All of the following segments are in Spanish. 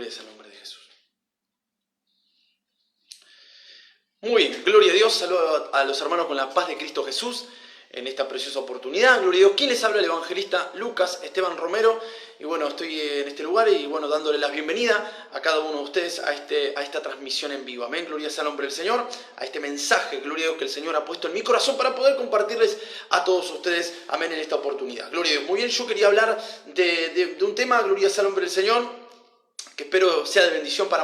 Gloria al nombre de Jesús. Muy bien, gloria a Dios, saludo a los hermanos con la paz de Cristo Jesús en esta preciosa oportunidad. Gloria a Dios. ¿Quién les habla? El evangelista Lucas Esteban Romero. Y bueno, estoy en este lugar y bueno, dándole la bienvenida a cada uno de ustedes a esta transmisión en vivo. Amén, gloria al nombre del Señor, a este mensaje, gloria a Dios, que el Señor ha puesto en mi corazón para poder compartirles a todos ustedes, amén, en esta oportunidad. Gloria a Dios. Muy bien, yo quería hablar de un tema, gloria al nombre del Señor, que espero sea de bendición para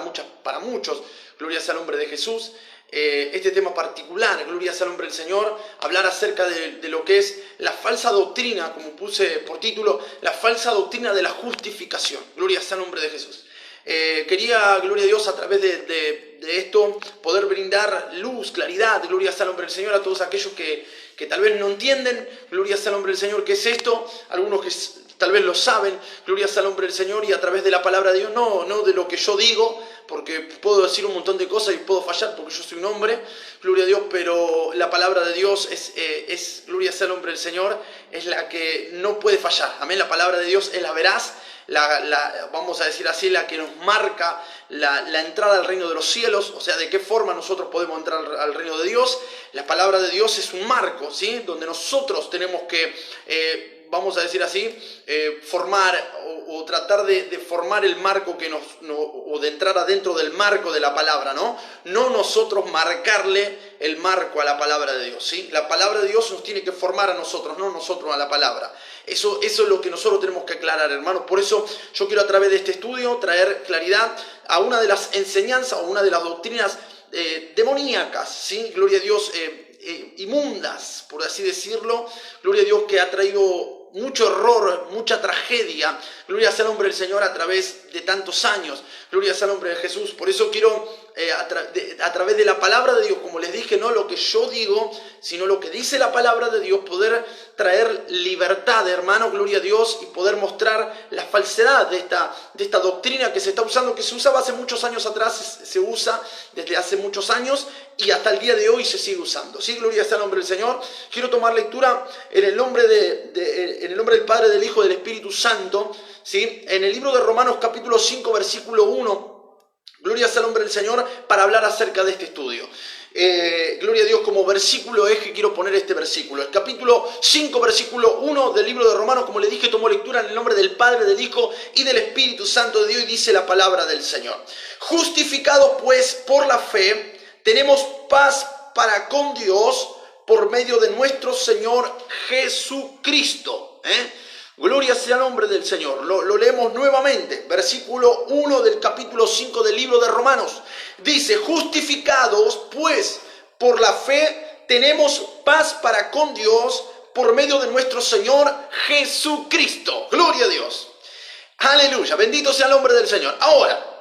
muchos, gloria al nombre de Jesús. Este tema particular, gloria al nombre del Señor, hablar acerca de lo que es la falsa doctrina, como puse por título, la falsa doctrina de la justificación. Gloria al nombre de Jesús. Quería, gloria a Dios, a través de esto poder brindar luz, claridad, gloria al nombre del Señor a todos aquellos que tal vez no entienden, gloria al nombre del Señor, qué es esto, algunos que tal vez lo saben, gloria al nombre del Señor, y a través de la palabra de Dios, no de lo que yo digo, porque puedo decir un montón de cosas y puedo fallar porque yo soy un hombre, gloria a Dios, pero la palabra de Dios es gloria al nombre del Señor, es la que no puede fallar. Amén, la palabra de Dios es la veraz, vamos a decir así, la que nos marca la entrada al reino de los cielos, o sea, de qué forma nosotros podemos entrar al reino de Dios. La palabra de Dios es un marco, ¿sí?, donde nosotros tenemos que vamos a decir así, formar o tratar de formar el marco o de entrar adentro del marco de la palabra, ¿no? No nosotros marcarle el marco a la palabra de Dios, ¿sí? La palabra de Dios nos tiene que formar a nosotros, no nosotros a la palabra. Eso es lo que nosotros tenemos que aclarar, hermanos. Por eso yo quiero a través de este estudio traer claridad a una de las enseñanzas o una de las doctrinas demoníacas, ¿sí? Gloria a Dios, inmundas, por así decirlo. Gloria a Dios, que ha traído mucho error, mucha tragedia, gloria al nombre del Señor, a través de tantos años, gloria al nombre de Jesús. Por eso quiero a través de la palabra de Dios, como les dije, no lo que yo digo, sino lo que dice la palabra de Dios, poder traer libertad, hermano, gloria a Dios, y poder mostrar la falsedad de esta doctrina que se está usando, que se usaba hace muchos años atrás, se usa desde hace muchos años y hasta el día de hoy se sigue usando. Sí, gloria al nombre del Señor. Quiero tomar lectura en el nombre en el nombre del Padre, del Hijo y del Espíritu Santo, ¿sí? En el libro de Romanos capítulo 5, versículo 1. Gloria al nombre del Señor, para hablar acerca de este estudio. Gloria a Dios, como versículo eje quiero poner este versículo. El capítulo 5, versículo 1 del libro de Romanos, como le dije, tomó lectura en el nombre del Padre, del Hijo y del Espíritu Santo de Dios, y dice la palabra del Señor. Justificados pues por la fe, tenemos paz para con Dios por medio de nuestro Señor Jesucristo. Gloria sea el nombre del Señor. Lo leemos nuevamente. Versículo 1 del capítulo 5 del libro de Romanos. Dice, justificados pues por la fe tenemos paz para con Dios por medio de nuestro Señor Jesucristo. Gloria a Dios. Aleluya. Bendito sea el nombre del Señor. Ahora,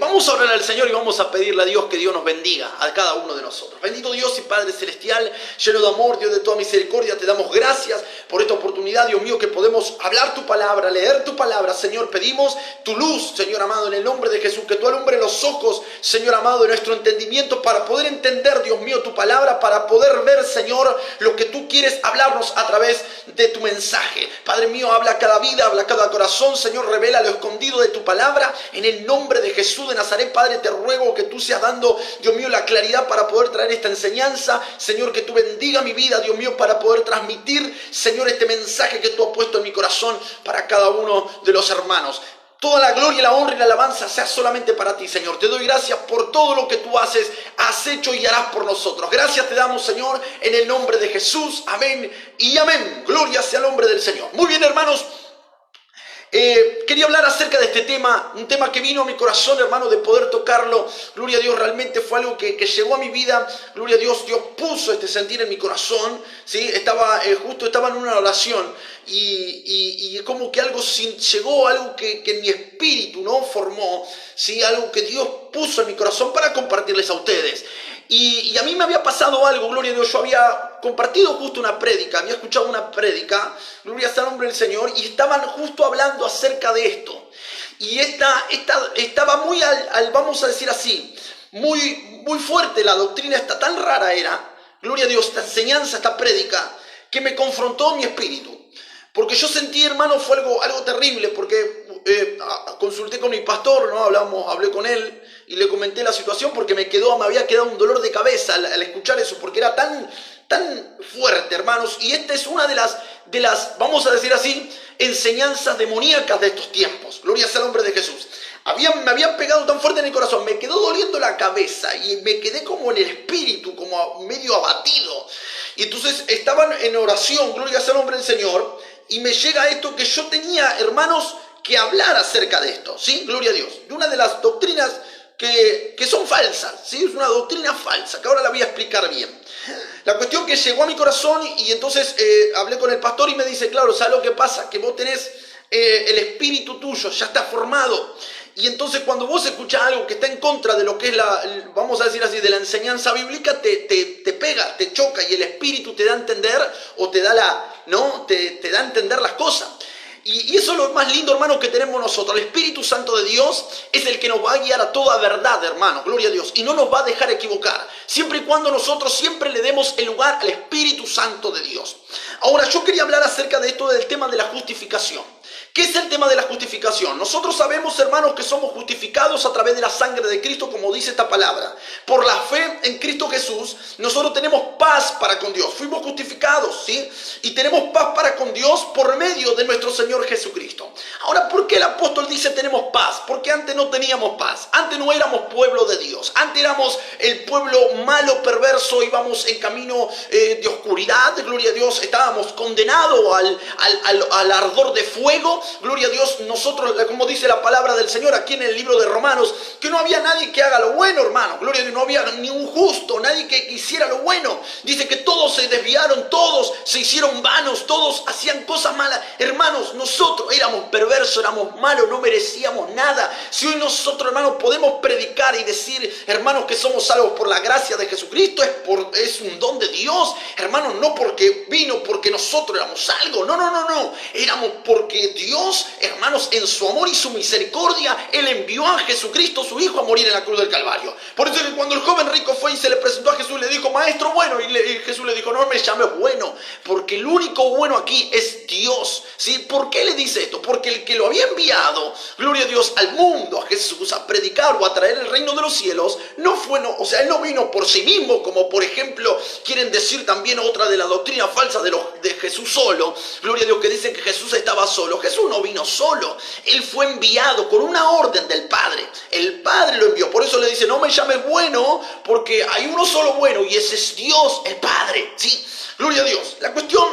vamos a orar al Señor y vamos a pedirle a Dios que Dios nos bendiga a cada uno de nosotros. Bendito Dios y Padre Celestial, lleno de amor, Dios de toda misericordia, te damos gracias por esta oportunidad, Dios mío, que podemos hablar tu palabra, leer tu palabra. Señor, pedimos tu luz, Señor amado, en el nombre de Jesús, que tú alumbres los ojos, Señor amado, de nuestro entendimiento para poder entender, Dios mío, tu palabra, para poder ver, Señor, lo que tú quieres hablarnos a través de tu mensaje. Padre mío, habla cada vida, habla cada corazón, Señor, revela lo escondido de tu palabra, en el nombre de Jesús de Nazaret. Padre, te ruego que tú seas dando, Dios mío, la claridad para poder traer esta enseñanza. Señor, que tú bendiga mi vida, Dios mío, para poder transmitir, Señor, este mensaje que tú has puesto en mi corazón para cada uno de los hermanos. Toda la gloria, la honra y la alabanza sea solamente para ti, Señor. Te doy gracias por todo lo que tú haces, has hecho y harás por nosotros. Gracias te damos, Señor, en el nombre de Jesús. Amén y amén. Gloria sea el nombre del Señor. Muy bien, hermanos. Quería hablar acerca de este tema, un tema que vino a mi corazón, hermano, de poder tocarlo. Gloria a Dios, realmente fue algo que llegó a mi vida. Gloria a Dios, Dios puso este sentir en mi corazón, ¿sí? Estaba en una oración y como que algo llegó, algo que en mi espíritu, ¿no?, formó, ¿sí? Algo que Dios puso en mi corazón para compartirles a ustedes. Y a mí me había pasado algo, gloria a Dios. Yo había compartido justo una prédica, había escuchado una prédica, gloria al nombre del Señor, y estaban justo hablando acerca de esto. Y estaba muy, vamos a decir así, muy fuerte la doctrina, tan rara era, gloria a Dios, esta enseñanza, esta prédica, que me confrontó mi espíritu. Porque yo sentí, hermano, fue algo terrible, porque consulté con mi pastor, ¿no? Hablé con él y le comenté la situación porque me había quedado un dolor de cabeza al escuchar eso, porque era tan fuerte, hermanos. Y esta es una de las, vamos a decir así, enseñanzas demoníacas de estos tiempos. Gloria sea al nombre de Jesús. Me habían pegado tan fuerte en el corazón, me quedó doliendo la cabeza y me quedé como en el espíritu, como medio abatido. Y entonces estaban en oración, gloria sea al nombre del Señor, y me llega esto que yo tenía, hermanos, que hablar acerca de esto, ¿sí? Gloria a Dios. De una de las doctrinas que son falsas, ¿sí? Es una doctrina falsa, que ahora la voy a explicar bien. La cuestión que llegó a mi corazón y entonces hablé con el pastor y me dice, claro, ¿sabes lo que pasa? Que vos tenés el espíritu tuyo, ya está formado. Y entonces cuando vos escuchás algo que está en contra de lo que es vamos a decir así, de la enseñanza bíblica, te pega, te choca y el espíritu te da a entender o te da te da a entender las cosas. Y eso es lo más lindo, hermano, que tenemos nosotros. El Espíritu Santo de Dios es el que nos va a guiar a toda verdad, hermano. Gloria a Dios. Y no nos va a dejar equivocar. Siempre y cuando nosotros siempre le demos el lugar al Espíritu Santo de Dios. Ahora, yo quería hablar acerca de esto, del tema de la justificación. ¿Qué es el tema de la justificación? Nosotros sabemos, hermanos, que somos justificados a través de la sangre de Cristo, como dice esta palabra. Por la fe en Cristo Jesús, nosotros tenemos paz para con Dios. Fuimos justificados, ¿sí? Y tenemos paz para con Dios por medio de nuestro Señor Jesucristo. Ahora, ¿por qué el apóstol dice tenemos paz? Porque antes no teníamos paz. Antes no éramos pueblo de Dios. Antes éramos el pueblo malo, perverso, íbamos en camino de oscuridad, gloria a Dios. Estábamos condenados al ardor de fuego. Gloria a Dios, nosotros, como dice la palabra del Señor aquí en el libro de Romanos, que no había nadie que haga lo bueno, hermano. Gloria a Dios, no había ni un justo, nadie que hiciera lo bueno. Dice que todos se desviaron, todos se hicieron vanos, todos hacían cosas malas. Hermanos, nosotros éramos perversos, éramos malos, no merecíamos nada. Si hoy nosotros, hermanos, podemos predicar y decir, hermanos, que somos salvos por la gracia de Jesucristo, es un don de Dios, hermanos, no porque vino, porque nosotros éramos algo, no, éramos porque Dios, hermanos, en su amor y su misericordia, Él envió a Jesucristo, su Hijo, a morir en la cruz del Calvario. Por eso que cuando el joven rico fue y se le presentó a Jesús, le dijo, maestro bueno, y Jesús le dijo, no me llames bueno, porque el único bueno aquí es Dios, ¿sí? ¿Por qué le dice esto? Porque el que lo había enviado, gloria a Dios, al mundo, a Jesús, a predicar o a traer el reino de los cielos, Él no vino por sí mismo, como por ejemplo quieren decir también otra de la doctrina falsa de Jesús solo, gloria a Dios, que dicen que Jesús estaba solo. Jesús no vino solo, Él fue enviado con una orden del Padre. El Padre lo envió, por eso le dice, no me llames bueno, porque hay uno solo bueno y ese es Dios, el Padre, ¿sí? Gloria a Dios. La cuestión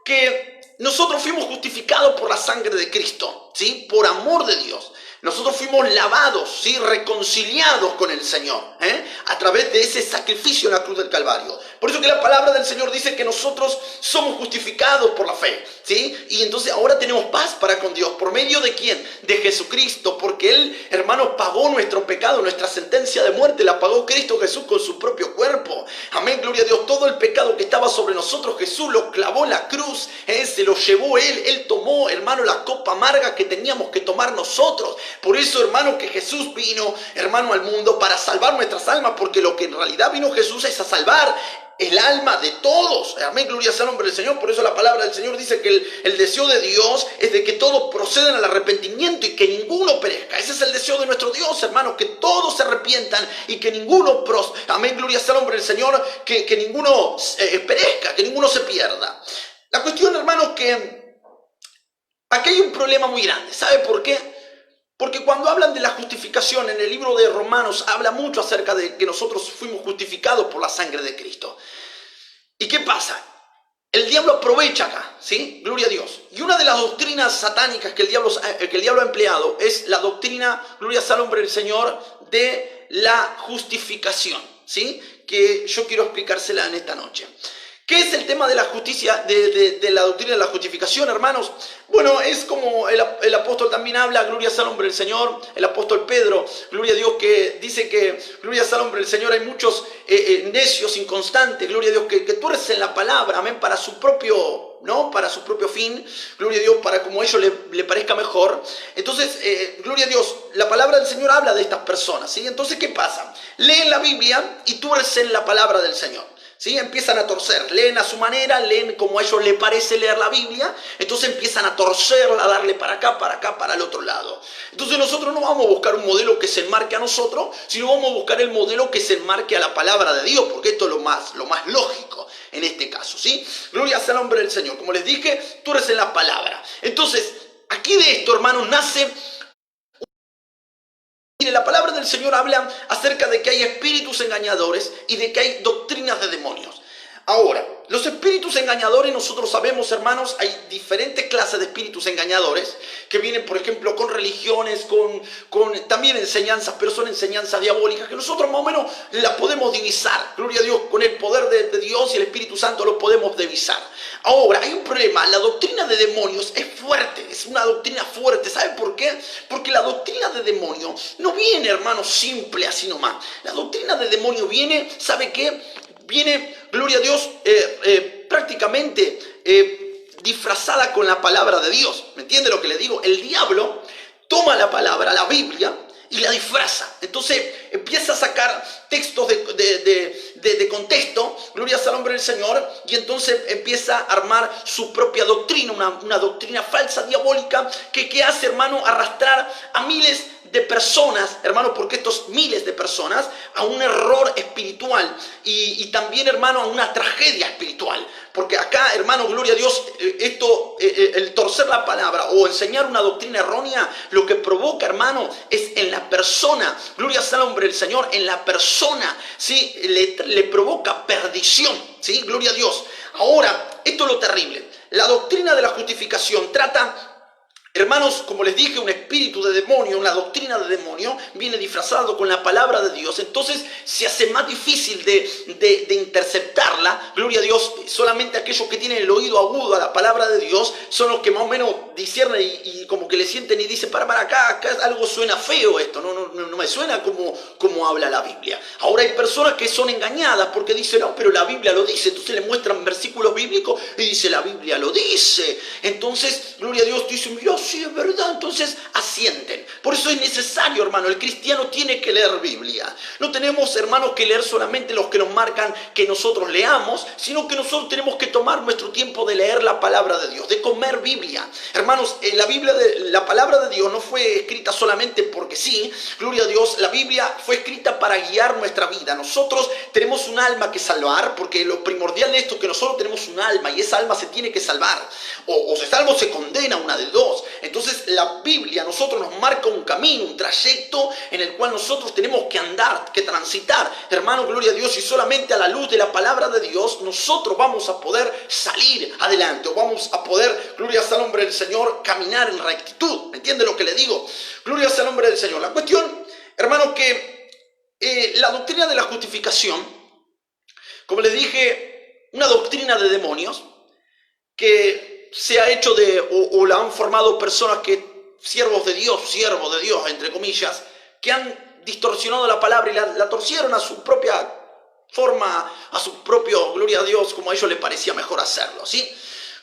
que nosotros fuimos justificados por la sangre de Cristo, ¿sí? Por amor de Dios. Nosotros fuimos lavados, ¿sí? Reconciliados con el Señor, a través de ese sacrificio en la cruz del Calvario. Por eso que la palabra del Señor dice que nosotros somos justificados por la fe, ¿sí? Y entonces ahora tenemos paz para con Dios. ¿Por medio de quién? De Jesucristo, porque Él, hermano, pagó nuestro pecado, nuestra sentencia de muerte, la pagó Cristo Jesús con su propio cuerpo. Amén, gloria a Dios. Todo el pecado que estaba sobre nosotros, Jesús lo clavó en la cruz, se lo llevó Él. Él tomó, hermano, la copa amarga que teníamos que tomar nosotros. Por eso, hermano, que Jesús vino, hermano, al mundo para salvar nuestras almas, porque lo que en realidad vino Jesús es a salvar el alma de todos. Amén, gloria sea el nombre del Señor. Por eso la palabra del Señor dice que el deseo de Dios es de que todos procedan al arrepentimiento y que ninguno perezca. Ese es el deseo de nuestro Dios, hermano, que todos se arrepientan y que ninguno, amén, gloria sea el nombre del Señor, que ninguno perezca, que ninguno se pierda. La cuestión, hermano, que aquí hay un problema muy grande. ¿Sabe por qué? Porque cuando hablan de la justificación en el libro de Romanos, habla mucho acerca de que nosotros fuimos justificados por la sangre de Cristo. ¿Y qué pasa? El diablo aprovecha acá, ¿sí? Gloria a Dios. Y una de las doctrinas satánicas que el diablo ha empleado es la doctrina, gloria sea al nombre del Señor, de la justificación, ¿sí? Que yo quiero explicársela en esta noche. ¿Qué es el tema de la justicia, de la doctrina de la justificación, hermanos? Bueno, es como el apóstol también habla, gloria sea al nombre del Señor, el apóstol Pedro, gloria a Dios, que dice que, gloria sea al nombre del Señor, hay muchos necios, inconstantes, gloria a Dios, que tuercen la palabra, amén, para su propio, ¿no? Para su propio fin, gloria a Dios, para como a ellos le parezca mejor. Entonces, gloria a Dios, la palabra del Señor habla de estas personas, ¿sí? Entonces, ¿qué pasa? Leen la Biblia y tuercen la palabra del Señor. ¿sí? Empiezan a torcer, leen a su manera, leen como a ellos les parece leer la Biblia, entonces empiezan a torcerla, a darle para acá, para el otro lado. Entonces nosotros no vamos a buscar un modelo que se enmarque a nosotros, sino vamos a buscar el modelo que se enmarque a la palabra de Dios, porque esto es lo más lógico en este caso, ¿sí? Gloria sea el nombre del Señor. Como les dije, tú eres en la palabra. Entonces, aquí de esto, hermanos, nace... Mire, la palabra del Señor habla acerca de que hay espíritus engañadores y de que hay doctrinas de demonios. Ahora, los espíritus engañadores, nosotros sabemos, hermanos, hay diferentes clases de espíritus engañadores que vienen, por ejemplo, con religiones, con también enseñanzas, pero son enseñanzas diabólicas que nosotros más o menos las podemos divisar. Gloria a Dios, con el poder de Dios y el Espíritu Santo lo podemos divisar. Ahora, hay un problema, la doctrina de demonios es fuerte, es una doctrina fuerte. ¿Sabe por qué? Porque la doctrina de demonios no viene, hermanos, simple así nomás. La doctrina de demonio viene, ¿sabe qué? Viene, gloria a Dios, prácticamente disfrazada con la palabra de Dios. ¿Me entiende lo que le digo? El diablo toma la palabra, la Biblia, y la disfraza. Entonces empieza a sacar textos de contexto, gloria al nombre del Señor, y entonces empieza a armar su propia doctrina, una doctrina falsa, diabólica, que hace, hermano, arrastrar a miles de personas, hermano, porque estos miles de personas, a un error espiritual y también, hermano, a una tragedia espiritual. Porque acá, hermano, gloria a Dios, el torcer la palabra o enseñar una doctrina errónea, lo que provoca, hermano, es en la persona, gloria al nombre del Señor, en la persona, ¿sí? Le provoca perdición, ¿sí? Gloria a Dios. Ahora, esto es lo terrible. La doctrina de la justificación trata... Hermanos, como les dije, un espíritu de demonio, una doctrina de demonio, viene disfrazado con la palabra de Dios. Entonces se hace más difícil de interceptarla. Gloria a Dios, solamente aquellos que tienen el oído agudo a la palabra de Dios son los que más o menos disciernen y como que le sienten y dicen, para acá algo suena feo esto, no me suena como habla la Biblia. Ahora hay personas que son engañadas porque dicen, no, pero la Biblia lo dice. Entonces le muestran versículos bíblicos y dice, la Biblia lo dice. Entonces, gloria a Dios, dice, mira, sí, es verdad, entonces asienten. Por eso es necesario, hermano, el cristiano tiene que leer Biblia. No tenemos, hermanos, que leer solamente los que nos marcan que nosotros leamos, sino que nosotros tenemos que tomar nuestro tiempo de leer la palabra de Dios, de comer Biblia. Hermanos, la palabra de Dios no fue escrita solamente porque sí, gloria a Dios, la Biblia fue escrita para guiar nuestra vida. Nosotros tenemos un alma que salvar, porque lo primordial de esto es que nosotros tenemos un alma y esa alma se tiene que salvar. O se salva o se condena, una de dos. Entonces la Biblia a nosotros nos marca un camino, un trayecto en el cual nosotros tenemos que andar, que transitar. Hermano, gloria a Dios, y solamente a la luz de la palabra de Dios nosotros vamos a poder salir adelante, o vamos a poder, gloria al nombre del Señor, caminar en rectitud. ¿Me entiende lo que le digo? Gloria al nombre del Señor. La cuestión, hermano, que la doctrina de la justificación, como les dije, una doctrina de demonios que se ha hecho o la han formado personas que, siervos de Dios, entre comillas, que han distorsionado la palabra y la torcieron a su propia forma, a su propio, gloria a Dios, como a ellos les parecía mejor hacerlo, ¿sí?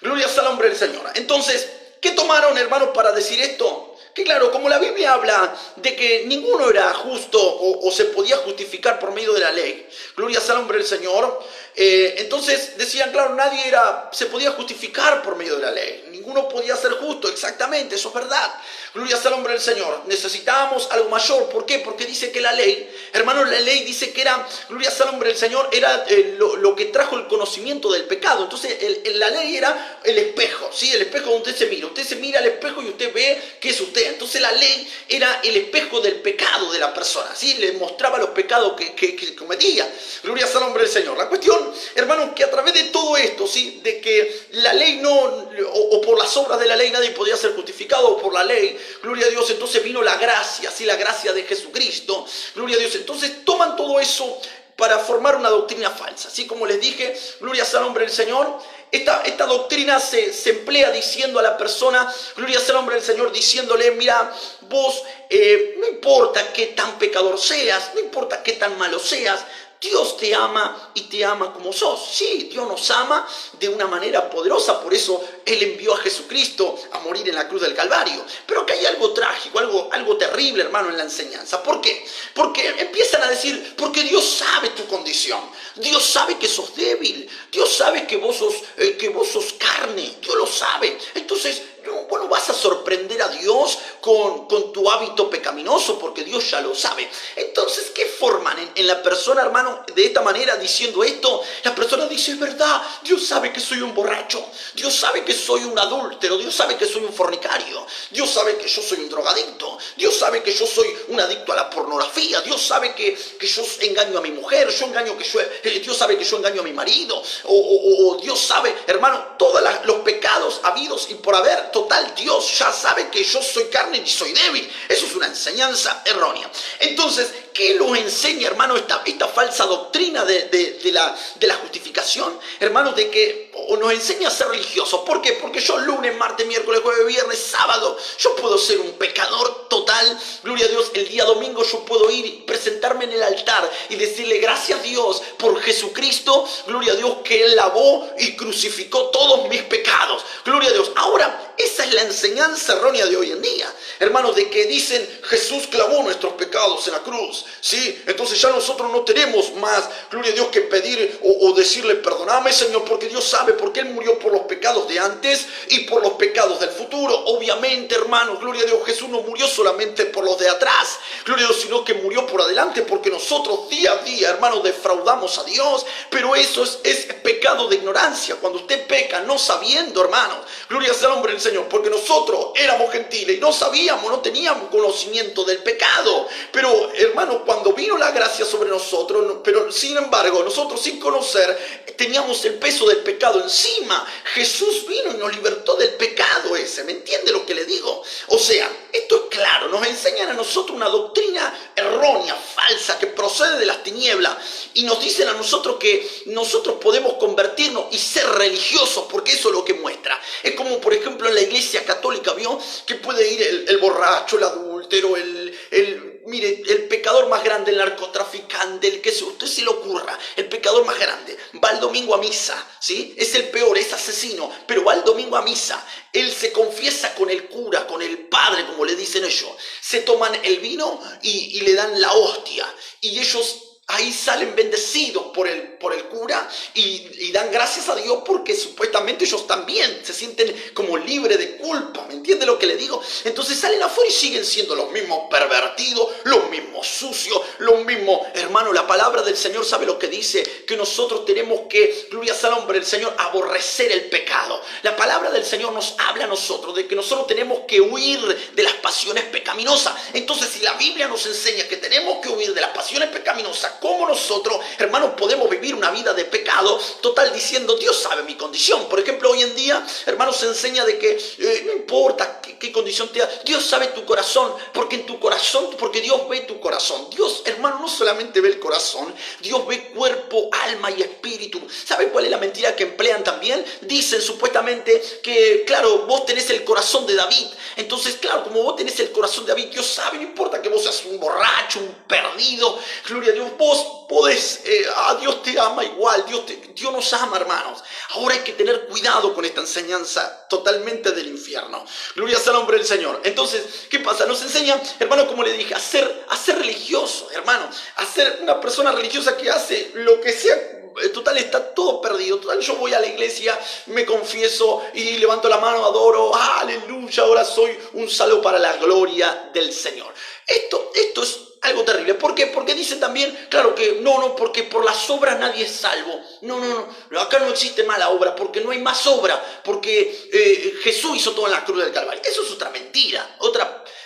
Gloria al nombre del Señor. Entonces, ¿qué tomaron, hermanos, para decir esto? Que claro, como la Biblia habla de que ninguno era justo o se podía justificar por medio de la ley, gloria al nombre del Señor, entonces decían, claro, nadie se podía justificar por medio de la ley, ninguno podía ser justo, exactamente, eso es verdad, gloria al nombre del Señor. Necesitábamos algo mayor. ¿Por qué? Porque dice que la ley, hermanos, la ley dice que era, gloria al nombre del Señor, era lo que trajo el conocimiento del pecado. Entonces la ley era el espejo, ¿sí? El espejo donde usted se mira al espejo y usted ve que es usted. Entonces la ley era el espejo del pecado de la persona, ¿sí? Le mostraba los pecados que cometía. Gloria al nombre del Señor. La cuestión, hermanos, que a través de todo esto, ¿sí? De que la ley o por las obras de la ley nadie podía ser justificado, o por la ley, gloria a Dios, entonces vino la gracia, ¿sí? La gracia de Jesucristo, gloria a Dios. Entonces toman todo eso para formar una doctrina falsa. Así como les dije, gloria al nombre del Señor, esta doctrina se emplea diciendo a la persona, gloria al nombre del Señor, diciéndole, mira, vos no importa qué tan pecador seas, no importa qué tan malo seas, Dios te ama y te ama como sos. Sí, Dios nos ama de una manera poderosa, por eso Él envió a Jesucristo a morir en la cruz del Calvario. Pero que hay algo trágico, algo terrible, hermano, en la enseñanza. ¿Por qué? Porque empiezan a decir, porque Dios sabe tu condición. Dios sabe que sos débil. Dios sabe que vos sos carne. Dios lo sabe. Entonces, no vas a sorprender a Dios con tu hábito pecaminoso, porque Dios ya lo sabe. Entonces, ¿qué forman en la persona, hermano, de esta manera, diciendo esto? La persona dice, es verdad, Dios sabe que soy un borracho, Dios sabe que soy un adúltero, Dios sabe que soy un fornicario, Dios sabe que yo soy un drogadicto, Dios sabe que yo soy un adicto a la pornografía, Dios sabe que yo engaño a mi mujer, Dios sabe que yo engaño a mi marido, o Dios sabe, hermano, todos los pecados habidos y por haber. Total, Dios ya sabe que yo soy carne y soy débil. Eso es una enseñanza errónea. Entonces, ¿qué nos enseña, hermano, esta falsa doctrina de la justificación? Hermanos, de que nos enseña a ser religiosos. ¿Por qué? Porque yo lunes, martes, miércoles, jueves, viernes, sábado, yo puedo ser un pecador total. Gloria a Dios, el día domingo yo puedo ir y presentarme en el altar y decirle gracias a Dios por Jesucristo. Gloria a Dios que Él lavó y crucificó todos mis pecados. Gloria a Dios. Ahora, esa es la enseñanza errónea de hoy en día, hermanos, de que dicen Jesús clavó nuestros pecados en la cruz, ¿sí? Entonces ya nosotros no tenemos más, gloria a Dios, que pedir o decirle perdóname, Señor, porque Dios sabe, porque Él murió por los pecados de antes y por los pecados del futuro. Obviamente, hermanos, gloria a Dios, Jesús no murió solamente por los de atrás, gloria a Dios, sino que murió por adelante, porque nosotros día a día, hermanos, defraudamos a Dios. Pero eso es pecado de ignorancia, cuando usted peca no sabiendo, hermanos, gloria sea el nombre del Señor, porque nosotros éramos gentiles y no sabíamos, no teníamos conocimiento del pecado. Pero, hermano, cuando vino la gracia sobre nosotros, pero sin embargo, nosotros sin conocer, teníamos el peso del pecado encima. Jesús vino y nos libertó del pecado ese. ¿Me entiende lo que le digo? O sea, esto es claro, nos enseñan a nosotros una doctrina errónea, falsa, que procede de las tinieblas, y nos dicen a nosotros que nosotros podemos convertirnos y ser religiosos, porque eso es lo que muestra. Es como, por ejemplo, en la iglesia católica, ¿vio? Que puede ir el borracho, el adúltero, mire, el pecador más grande, el narcotraficante, el que usted se le ocurra, el pecador más grande, va el domingo a misa, ¿sí? Es el peor, es asesino, pero va el domingo a misa. Él se confiesa con el cura, con el padre, como le dicen ellos. Se toman el vino y le dan la hostia. Y ellos ahí salen bendecidos por el cura y dan gracias a Dios, porque supuestamente ellos también se sienten como libres de culpa. ¿Me entiende lo que le digo? Entonces salen afuera y siguen siendo los mismos pervertidos, los mismos sucios, los mismos. Hermano, la palabra del Señor sabe lo que dice, que nosotros tenemos que, gloria sea el nombre del Señor, aborrecer el pecado. La palabra del Señor nos habla a nosotros de que nosotros tenemos que huir de las pasiones pecaminosas. Entonces, si la Biblia nos enseña que tenemos que huir de las pasiones pecaminosas, ¿cómo nosotros, hermanos, podemos vivir una vida de pecado total diciendo Dios sabe mi condición? Por ejemplo, hoy en día, hermanos, se enseña de que no importa qué condición te da, Dios sabe tu corazón, porque en tu corazón, porque Dios ve tu corazón. Dios, hermano, no solamente ve el corazón, Dios ve cuerpo, alma y espíritu. ¿Saben cuál es la mentira que emplean también? Dicen supuestamente que, claro, vos tenés el corazón de David. Entonces, claro, como vos tenés el corazón de David, Dios sabe, no importa que vos seas un borracho, un perdido, gloria a Dios, vos podés, a Dios te ama igual, Dios nos ama, hermanos. Ahora hay que tener cuidado con esta enseñanza totalmente del infierno. Gloria sea el nombre del Señor. Entonces, ¿qué pasa? Nos enseña, hermano, como le dije, a ser religioso, hermano, a ser una persona religiosa que hace lo que sea. Total, está todo perdido. Total, yo voy a la iglesia, me confieso y levanto la mano, adoro, aleluya, ahora soy un salvo para la gloria del Señor. Esto es algo terrible. ¿Por qué? Porque dicen también, claro que no, porque por las obras nadie es salvo. No, acá no existe mala obra, porque no hay más obra, porque Jesús hizo todo en la cruz del Calvario. Eso es otra mentira,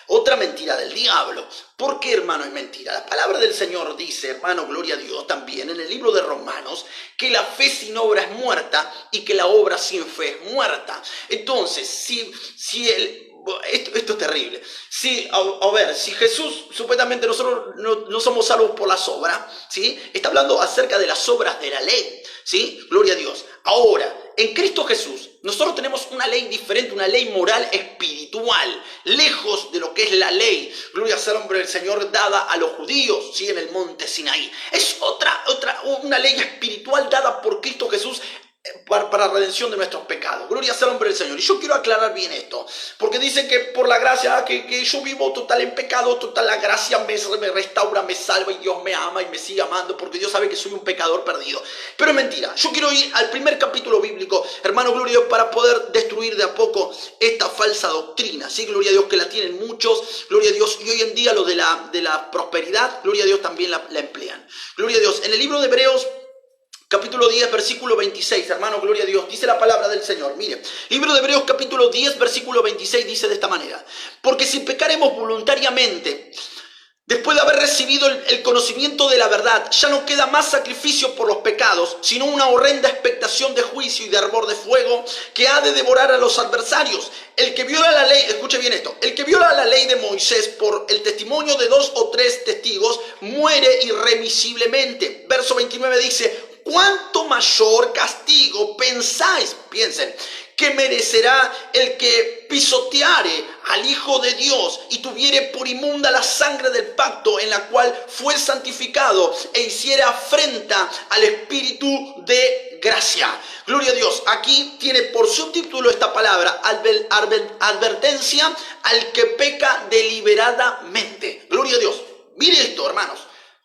otra mentira del diablo. ¿Por qué, hermano, es mentira? La palabra del Señor dice, hermano, gloria a Dios, también en el libro de Romanos, que la fe sin obra es muerta y que la obra sin fe es muerta. Entonces, esto es terrible. Si Jesús, supuestamente nosotros no somos salvos por las obras, ¿sí? Está hablando acerca de las obras de la ley, ¿sí? Gloria a Dios. Ahora, en Cristo Jesús, nosotros tenemos una ley diferente, una ley moral espiritual, lejos de lo que es la ley, gloria sea el nombre del Señor, dada a los judíos, ¿sí? En el monte Sinaí. Es una ley espiritual dada por Cristo Jesús para redención de nuestros pecados. Gloria sea el nombre del Señor. Y yo quiero aclarar bien esto, porque dicen que por la gracia, que yo vivo total en pecado, total la gracia me restaura, me salva y Dios me ama y me sigue amando, porque Dios sabe que soy un pecador perdido. Pero es mentira. Yo quiero ir al primer capítulo bíblico, hermano, gloria a Dios, para poder destruir de a poco esta falsa doctrina, ¿sí? Gloria a Dios, que la tienen muchos, gloria a Dios, y hoy en día lo de la prosperidad, gloria a Dios, también la emplean. Gloria a Dios. En el libro de Hebreos, capítulo 10, versículo 26, hermano, gloria a Dios, dice la palabra del Señor. Mire, libro de Hebreos, capítulo 10, versículo 26, dice de esta manera: porque si pecaremos voluntariamente, después de haber recibido el conocimiento de la verdad, ya no queda más sacrificio por los pecados, sino una horrenda expectación de juicio y de ardor de fuego que ha de devorar a los adversarios. El que viola la ley, escuche bien esto, el que viola la ley de Moisés por el testimonio de 2 o 3 testigos, muere irremisiblemente. Verso 29 dice: ¿cuánto mayor castigo piensen, que merecerá el que pisoteare al Hijo de Dios y tuviere por inmunda la sangre del pacto en la cual fue santificado e hiciera afrenta al Espíritu de gracia? Gloria a Dios. Aquí tiene por subtítulo esta palabra: advertencia al que peca deliberadamente. Gloria a Dios. Mire esto, hermanos.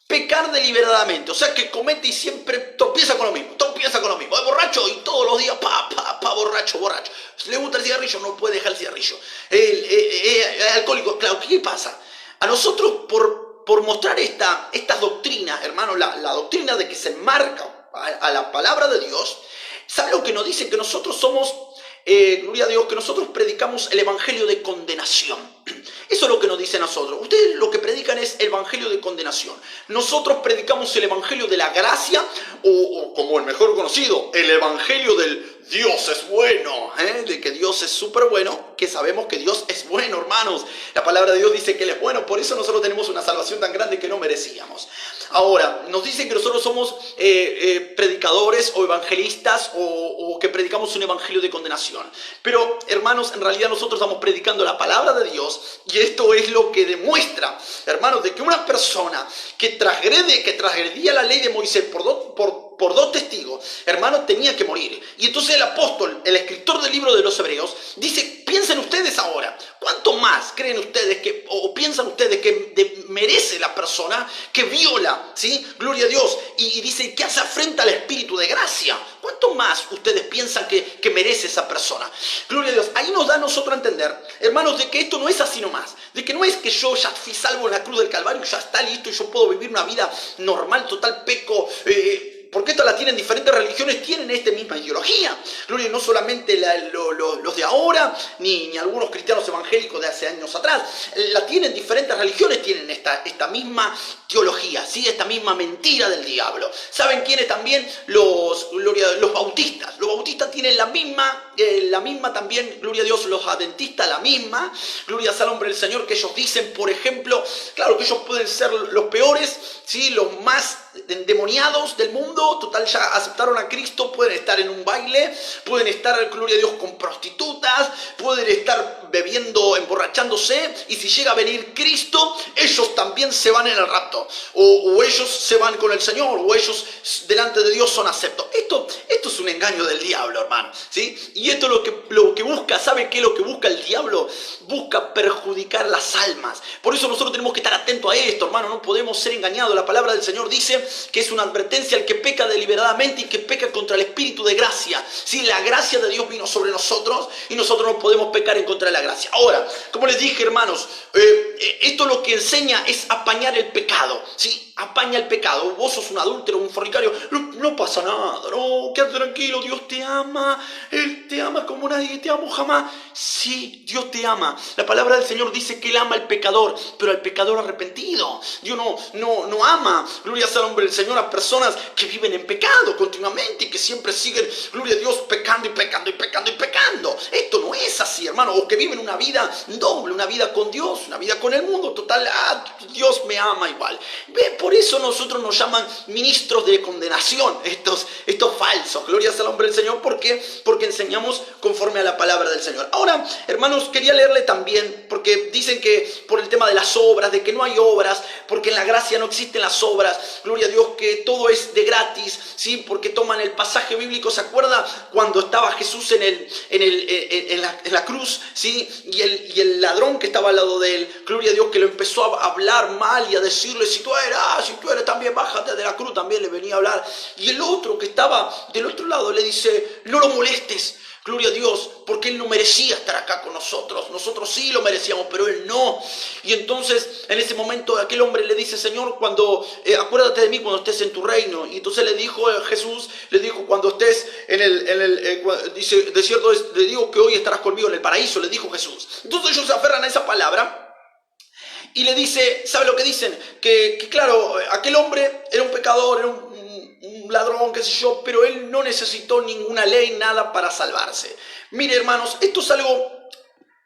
Pecar deliberadamente, o sea que comete y siempre tropieza con lo mismo, es borracho y todos los días, borracho. Le gusta el cigarrillo, no puede dejar el cigarrillo. Alcohólico, claro, ¿qué pasa? A nosotros por mostrar esta doctrina, hermano, la doctrina de que se enmarca a la palabra de Dios, ¿sabe lo que nos dice? Que nosotros somos, gloria a Dios, que nosotros predicamos el evangelio de condenación. Eso es lo que nos dice a nosotros. Ustedes lo que predican es el evangelio de condenación. Nosotros predicamos el evangelio de la gracia, o como el mejor conocido, el evangelio del Dios es bueno, de que Dios es súper bueno, que sabemos que Dios es bueno, hermanos. La palabra de Dios dice que Él es bueno, por eso nosotros tenemos una salvación tan grande que no merecíamos. Ahora, nos dicen que nosotros somos predicadores o evangelistas o que predicamos un evangelio de condenación. Pero, hermanos, en realidad nosotros estamos predicando la palabra de Dios, y esto es lo que demuestra, hermanos, de que una persona que transgredía la ley de Moisés por dos testigos, hermanos, tenía que morir. Y entonces el apóstol, el escritor del libro de los Hebreos, dice: piensen ustedes ahora, ¿cuánto más creen ustedes o piensan ustedes que merece la persona que viola, ¿sí? Gloria a Dios. Y dice que hace afrenta al Espíritu de gracia. ¿Cuánto más ustedes piensan que merece esa persona? Gloria a Dios. Ahí nos da a nosotros a entender, hermanos, de que esto no es así nomás. De que no es que yo ya fui salvo en la cruz del Calvario y ya está listo y yo puedo vivir una vida normal, total peco, porque esta la tienen diferentes religiones, tienen esta misma ideología. Gloria, no solamente los de ahora, ni algunos cristianos evangélicos de hace años atrás, la tienen diferentes religiones, tienen esta misma teología, ¿sí? Esta misma mentira del diablo. ¿Saben quiénes también? Los bautistas. Los bautistas tienen la misma también, gloria a Dios, los adventistas la misma, gloria al nombre del Señor, que ellos dicen, por ejemplo, claro que ellos pueden ser los peores, ¿sí? Los más endemoniados del mundo, total ya aceptaron a Cristo, pueden estar en un baile, pueden estar, gloria a Dios, con prostitutas, pueden estar bebiendo, emborrachándose, y si llega a venir Cristo, ellos también se van en el rapto, o ellos se van con el Señor, o ellos delante de Dios son aceptos. Esto es un engaño del diablo, hermano, ¿sí? Y esto es lo que busca. ¿Sabe qué es lo que busca el diablo? Busca perjudicar las almas. Por eso nosotros tenemos que estar atentos a esto, hermano, no podemos ser engañados. La palabra del Señor dice que es una advertencia al que peca deliberadamente y que peca contra el Espíritu de gracia. ¿Sí? La gracia de Dios vino sobre nosotros y nosotros no podemos pecar en contra de la gracia. Ahora, como les dije, hermanos, esto lo que enseña es apañar el pecado, ¿sí? Apaña el pecado. Vos sos un adúltero, un fornicario, no pasa nada, no, quédate tranquilo, Dios te ama, Él te ama como nadie te amó jamás. Sí, Dios te ama. La palabra del Señor dice que Él ama al pecador, pero al pecador arrepentido. Dios no ama, gloria sea el nombre del Señor, a personas que viven en pecado continuamente y que siempre siguen, gloria a Dios, pecando y pecando y pecando y pecando. Esto no es así, hermano, o que viven una vida doble, una vida con Dios, una vida con el mundo, total, Dios me ama igual. Por eso nosotros nos llaman ministros de condenación, estos falsos. Gloria sea al nombre del Señor. ¿Por qué? Porque enseñamos conforme a la palabra del Señor. Ahora, hermanos, quería leerle también, porque dicen que por el tema de las obras, de que no hay obras, porque en la gracia no existen las obras. Gloria a Dios, que todo es de gratis, ¿sí? Porque toman el pasaje bíblico, ¿se acuerda? Cuando estaba Jesús en la cruz, ¿sí? Y el ladrón que estaba al lado de él, gloria a Dios, que lo empezó a hablar mal y a decirle, si tú eres también, bájate de la cruz, también le venía a hablar. Y el otro que estaba del otro lado le dice, no lo molestes. Gloria a Dios, porque él no merecía estar acá con nosotros. Nosotros sí lo merecíamos, pero él no. Y entonces, en ese momento, aquel hombre le dice, Señor, acuérdate de mí cuando estés en tu reino. Y entonces le dijo Jesús, cuando estés dice, de cierto le digo que hoy estarás conmigo en el paraíso, le dijo Jesús. Entonces ellos se aferran a esa palabra. Y le dice, ¿sabe lo que dicen? Que claro, aquel hombre era un pecador, era un ladrón, qué sé yo, pero él no necesitó ninguna ley, nada para salvarse. Mire, hermanos, esto es algo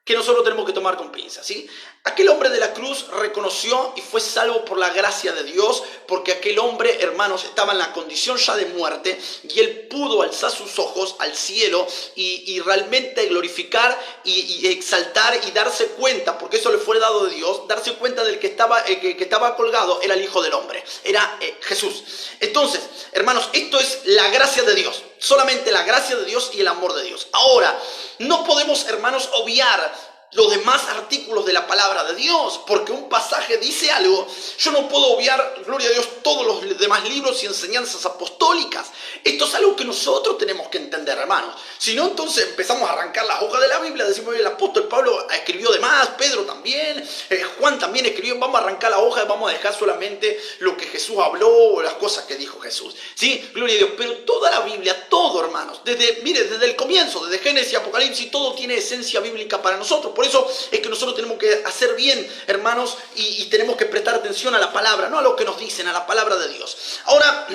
que nosotros tenemos que tomar con pinzas, ¿sí? Aquel hombre de la cruz reconoció y fue salvo por la gracia de Dios, porque aquel hombre, hermanos, estaba en la condición ya de muerte y él pudo alzar sus ojos al cielo y realmente glorificar y exaltar y darse cuenta, porque eso le fue dado de Dios, darse cuenta del que estaba colgado era el Hijo del Hombre, era Jesús. Entonces, hermanos, esto es la gracia de Dios, solamente la gracia de Dios y el amor de Dios. Ahora, no podemos, hermanos, obviar los demás artículos de la palabra de Dios, porque un pasaje dice algo. Yo no puedo obviar, gloria a Dios, todos los demás libros y enseñanzas apostólicas. Esto es algo que nosotros tenemos que entender, hermanos. Si no, entonces empezamos a arrancar las hojas de la Biblia, decimos, el apóstol Pablo escribió de más, Pedro también, Juan también escribió, vamos a arrancar la hoja y vamos a dejar solamente lo que Jesús habló o las cosas que dijo Jesús. ¿Sí? Gloria a Dios. Pero toda la Biblia, todo, hermanos, desde el comienzo, desde Génesis y Apocalipsis, todo tiene esencia bíblica para nosotros. Por eso es que nosotros tenemos que hacer bien, hermanos, y tenemos que prestar atención a la palabra, no a lo que nos dicen, a la palabra de Dios. Ahora,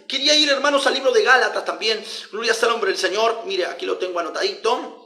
quería ir, hermanos, al libro de Gálatas también. Gloria sea al nombre del Señor. Mire, aquí lo tengo anotadito.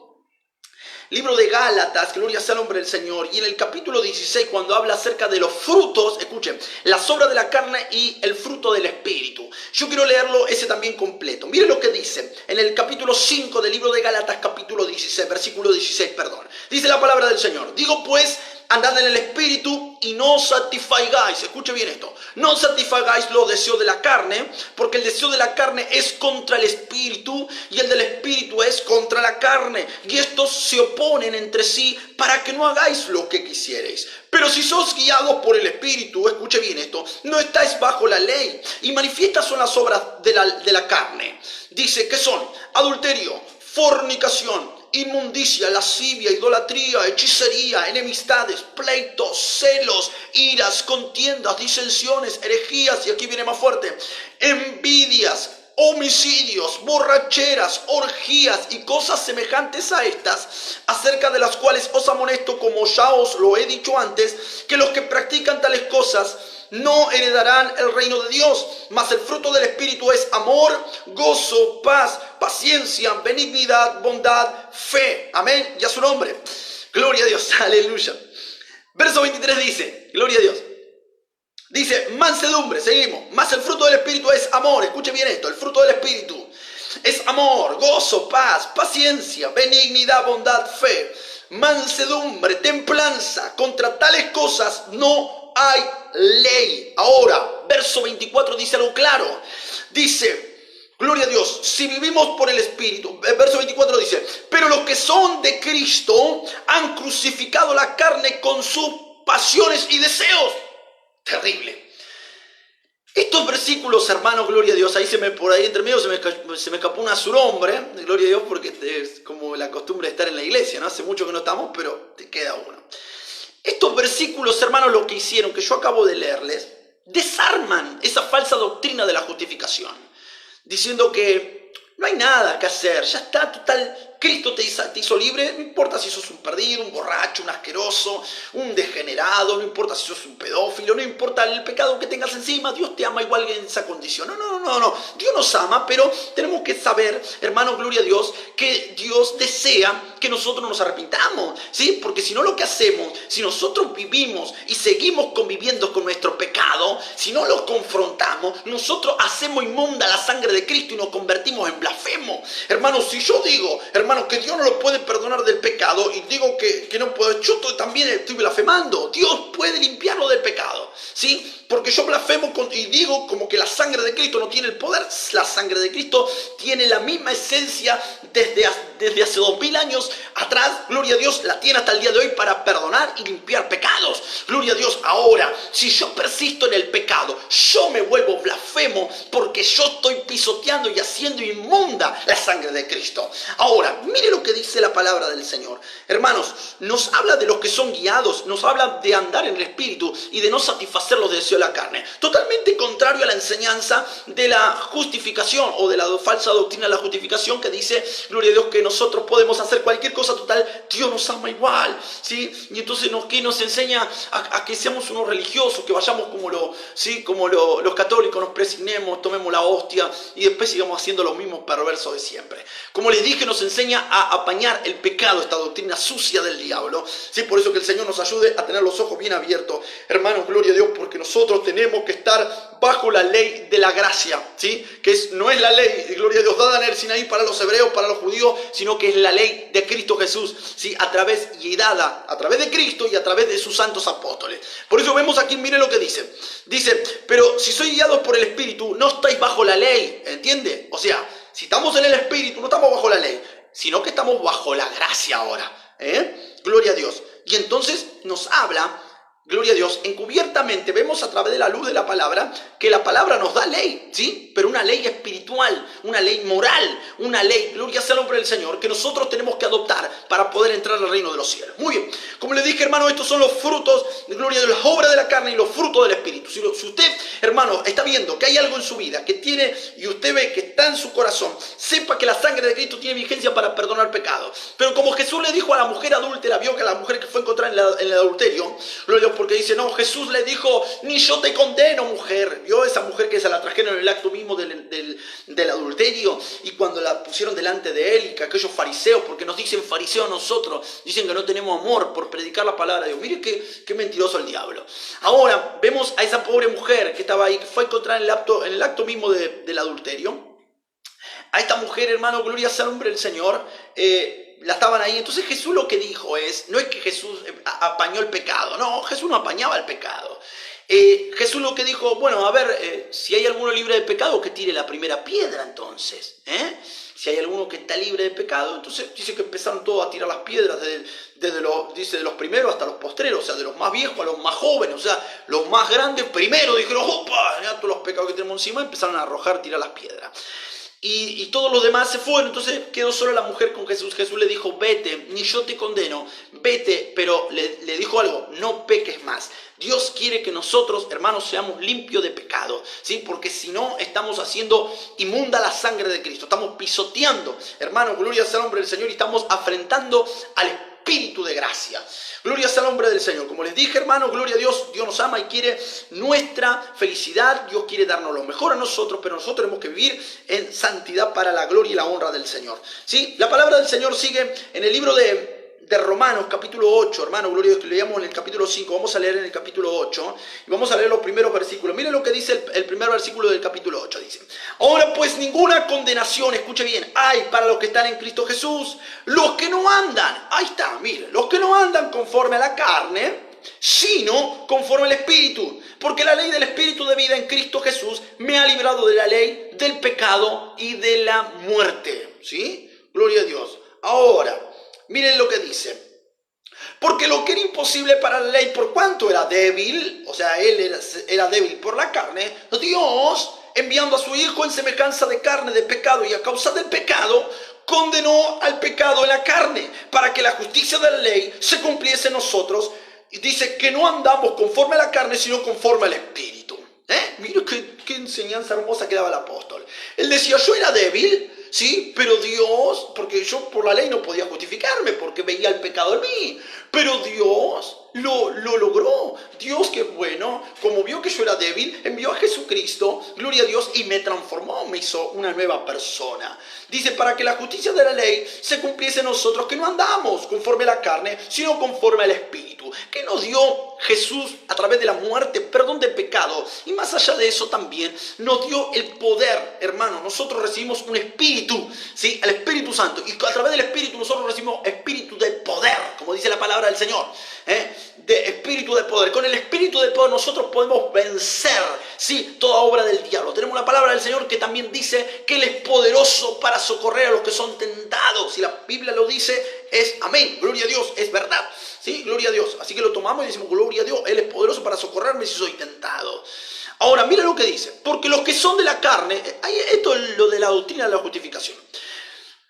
Libro de Gálatas, gloria sea al nombre del Señor. Y en el capítulo 16, cuando habla acerca de los frutos, escuchen, las obras de la carne y el fruto del Espíritu. Yo quiero leerlo ese también completo. Mire lo que dice en el capítulo 5 del libro de Gálatas, capítulo 16, versículo 16, perdón. Dice la palabra del Señor. Digo pues, andad en el Espíritu y no satisfagáis, escuche bien esto, no satisfagáis los deseos de la carne, porque el deseo de la carne es contra el Espíritu y el del Espíritu es contra la carne, y estos se oponen entre sí para que no hagáis lo que quisierais. Pero si sois guiados por el Espíritu, escuche bien esto, no estáis bajo la ley, y manifiestas son las obras de la carne. Dice que son adulterio, fornicación, inmundicia, lascivia, idolatría, hechicería, enemistades, pleitos, celos, iras, contiendas, disensiones, herejías, y aquí viene más fuerte, envidias, homicidios, borracheras, orgías y cosas semejantes a estas, acerca de las cuales os amonesto, como ya os lo he dicho antes, que los que practican tales cosas no heredarán el reino de Dios. Mas el fruto del Espíritu es amor, gozo, paz, paciencia, benignidad, bondad, fe. Amén. Y a su nombre. Gloria a Dios. Aleluya. Verso 23 dice, gloria a Dios. Dice, mansedumbre, seguimos. Mas el fruto del Espíritu es amor. Escuche bien esto. El fruto del Espíritu es amor, gozo, paz, paciencia, benignidad, bondad, fe, mansedumbre, templanza. Contra tales cosas no hay ley. Ahora, verso 24 dice algo claro. Dice, gloria a Dios, si vivimos por el Espíritu. Verso 24 dice, pero los que son de Cristo han crucificado la carne con sus pasiones y deseos. Terrible. Estos versículos, hermanos, gloria a Dios, por ahí entre medio se me escapó a su nombre, gloria a Dios, porque es como la costumbre de estar en la iglesia, ¿no? Hace mucho que no estamos, pero te queda uno. Estos versículos, hermanos, lo que hicieron, que yo acabo de leerles, desarman esa falsa doctrina de la justificación, diciendo que No hay nada que hacer, ya está, total, Cristo te hizo libre, no importa si sos un perdido, un borracho, un asqueroso, un degenerado, no importa si sos un pedófilo, no importa el pecado que tengas encima, Dios te ama igual en esa condición. No, Dios nos ama, pero tenemos que saber, hermano, gloria a Dios, que Dios desea que nosotros nos arrepintamos, ¿sí? Porque si no, lo que hacemos, si nosotros vivimos y seguimos conviviendo con nuestro pecado, si no lo confrontamos, nosotros hacemos inmunda la sangre de Cristo y nos convertimos en blasfemo. Hermanos, si yo digo, hermanos, que Dios no lo puede perdonar del pecado y digo que no puedo, yo también estoy blasfemando. Dios puede limpiarlo del pecado, ¿sí? Porque yo blasfemo y digo como que la sangre de Cristo no tiene el poder. La sangre de Cristo tiene la misma esencia desde hace 2000 años atrás, gloria a Dios, la tiene hasta el día de hoy para perdonar y limpiar pecados. Gloria a Dios. Ahora, si yo persisto en el pecado, yo me vuelvo blasfemo porque yo estoy pisoteando y haciendo inmunda la sangre de Cristo. Ahora, mire lo que dice la palabra del Señor. Hermanos, nos habla de los que son guiados, nos habla de andar en el Espíritu y de no satisfacer los deseos de la carne. Totalmente contrario a la enseñanza de la justificación o de la falsa doctrina de la justificación que dice, gloria a Dios, que nosotros podemos hacer cualquier cosa, total, Dios nos ama igual, ¿sí? Y entonces ¿qué nos enseña a que seamos unos religiosos, que vayamos como los católicos, nos presignemos, tomemos la hostia y después sigamos haciendo los mismos perversos de siempre? Como les dije, nos enseña a apañar el pecado, esta doctrina sucia del diablo, ¿sí? Por eso que el Señor nos ayude a tener los ojos bien abiertos, hermanos, gloria a Dios, porque nosotros tenemos que estar bajo la ley de la gracia, ¿sí? No es la ley, gloria a Dios, dada en el Sinaí para los hebreos, para los judíos, sino que es la ley de Cristo Jesús, ¿sí? Dada a través de Cristo y a través de sus santos apóstoles. Por eso vemos aquí, miren lo que dice. Dice, pero si sois guiados por el Espíritu, no estáis bajo la ley, ¿entiende? O sea, si estamos en el Espíritu, no estamos bajo la ley, sino que estamos bajo la gracia ahora, Gloria a Dios. Y entonces nos habla, gloria a Dios, encubiertamente vemos a través de la luz de la palabra que la palabra nos da ley, ¿sí? Pero una ley espiritual, una ley moral, una ley, gloria sea el nombre del Señor, que nosotros tenemos que adoptar para poder entrar al reino de los cielos. Muy bien, como les dije, hermano, estos son los frutos, gloria de las obras de la carne y los frutos del Espíritu. Si usted, hermano, está viendo que hay algo en su vida que tiene y usted ve que está en su corazón, sepa que la sangre de Cristo tiene vigencia para perdonar pecados. Pero como Jesús le dijo a la mujer adúltera, vio que a la mujer que fue encontrada en el adulterio, gloria a Dios, porque dice, no, Jesús le dijo, ni yo te condeno, mujer. Vio esa mujer que se la trajeron en el acto mismo del adulterio, y cuando la pusieron delante de él, y que aquellos fariseos, porque nos dicen fariseos a nosotros, dicen que no tenemos amor por predicar la palabra de Dios. Mire qué mentiroso el diablo. Ahora vemos a esa pobre mujer que estaba ahí, que fue encontrada en el acto mismo del adulterio. A esta mujer, hermano, gloria sea el nombre del Señor, la estaban ahí. Entonces Jesús lo que dijo no es que Jesús apañó el pecado, no, Jesús no apañaba el pecado. Jesús lo que dijo, bueno, a ver, si hay alguno libre de pecado, que tire la primera piedra entonces, Si hay alguno que está libre de pecado, entonces dice que empezaron todos a tirar las piedras, de los primeros hasta los postreros, o sea, de los más viejos a los más jóvenes, o sea, los más grandes primero dijeron, opa, ya todos los pecados que tenemos encima, empezaron a arrojar, tirar las piedras. Y todos los demás se fueron, entonces quedó solo la mujer con Jesús. Jesús le dijo, vete, ni yo te condeno, vete, pero le dijo algo, no peques más. Dios quiere que nosotros, hermanos, seamos limpios de pecado, ¿sí? Porque si no, estamos haciendo inmunda la sangre de Cristo, estamos pisoteando, hermanos, gloria sea el nombre del Señor, y estamos afrentando al Espíritu de gracia. Gloria sea el nombre del Señor. Como les dije, hermanos, gloria a Dios. Dios nos ama y quiere nuestra felicidad. Dios quiere darnos lo mejor a nosotros, pero nosotros tenemos que vivir en santidad para la gloria y la honra del Señor. ¿Sí? La palabra del Señor sigue en el libro de Romanos, capítulo 8, hermano, gloria a Dios, que leíamos en el capítulo 5, vamos a leer en el capítulo 8, y vamos a leer los primeros versículos. Miren lo que dice el primer versículo del capítulo 8, dice, ahora pues ninguna condenación, escuche bien, hay para los que están en Cristo Jesús, los que no andan, ahí está, miren, los que no andan conforme a la carne, sino conforme al Espíritu, porque la ley del Espíritu de vida en Cristo Jesús me ha librado de la ley, del pecado y de la muerte, ¿sí? Gloria a Dios. Ahora, miren lo que dice. Porque lo que era imposible para la ley, por cuanto era débil, o sea, él era débil por la carne, Dios, enviando a su Hijo en semejanza de carne, de pecado, y a causa del pecado, condenó al pecado en la carne, para que la justicia de la ley se cumpliese en nosotros. Y dice que no andamos conforme a la carne, sino conforme al Espíritu. Mira qué enseñanza hermosa que daba el apóstol. Él decía, yo era débil, ¿sí? Pero Dios, porque yo por la ley no podía justificarme porque veía el pecado en mí, pero Dios lo logró. Dios, que es bueno, como vio que yo era débil, envió a Jesucristo, gloria a Dios, y me transformó, me hizo una nueva persona. Dice, para que la justicia de la ley se cumpliese en nosotros, que no andamos conforme a la carne, sino conforme al Espíritu, que nos dio Jesús a través de la muerte, perdón de pecado, y más allá de eso también nos dio el poder, hermano. Nosotros recibimos un espíritu, ¿sí? El Espíritu Santo, y a través del Espíritu nosotros recibimos espíritu de poder, como dice la palabra del Señor, de espíritu de poder. Con el espíritu de poder nosotros podemos vencer, ¿sí?, toda obra del diablo. Tenemos la palabra del Señor que también dice que Él es poderoso para socorrer a los que son tentados. Si la Biblia lo dice, es amén, gloria a Dios, es verdad, ¿sí? Gloria a Dios. Así que lo tomamos y decimos, gloria a Dios, Él es poderoso para socorrerme si soy tentado. Ahora, mira lo que dice, porque los que son de la carne, esto es lo de la doctrina de la justificación.